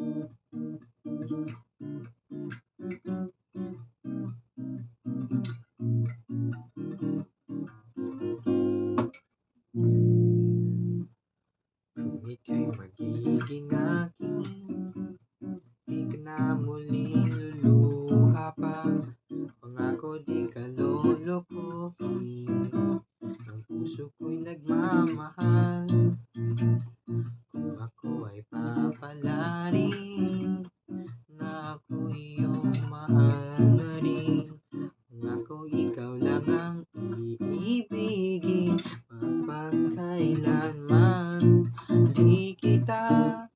Kung ika'y magiging akin, di ka na muling luluha pa. Pangako di ka lolokohin, ang puso ko'y nagmamahal. Kung ako ay papalarin, na ako iyong mahal na rin. Kung ako ikaw lang ang iibigin, mapagkailanman. Di kita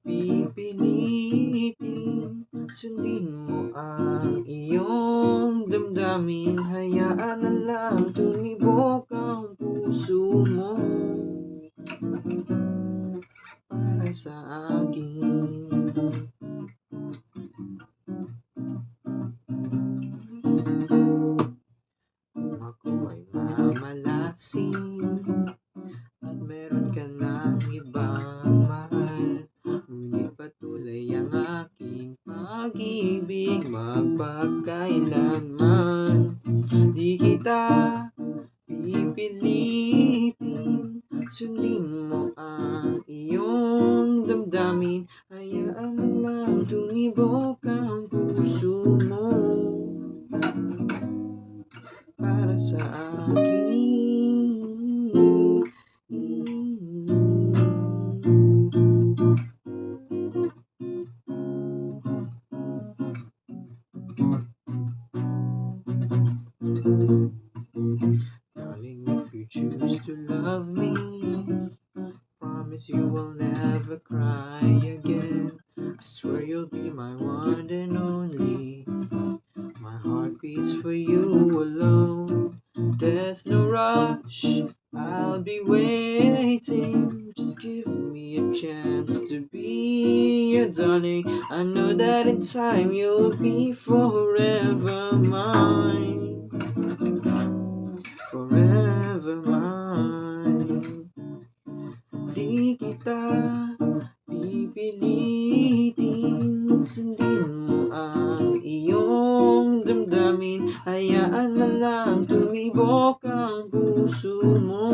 pipilitin, sundin mo ang iyong damdamin. Hayaan na lang tumibok ang puso mo para sa akin. Kung ako ay mamalasin at meron ka ng ibang mahal, ngunit patuloy ang aking pag-ibig magpakailanman. Di kita pipilitin, sundin mo ang iyong damdamin. Hayaan na lang tumibok ang puso mo para sa akin. Darling, if you choose to love me, promise you will never cry again. I swear you'll be my one and only. My heart beats for you alone. There's no rush, I'll be waiting. Just give me a chance to be your darling. I know that in time you'll be forever mine. Forever mine. Di kita pipilitin, sundin mo ang iyong damdamin. Hayaan na lang tumibok ang puso mo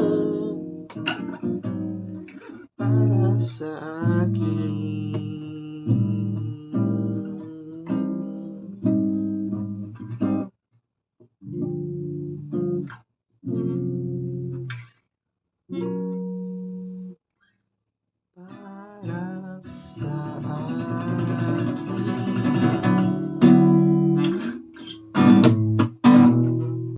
para sa akin. Para sa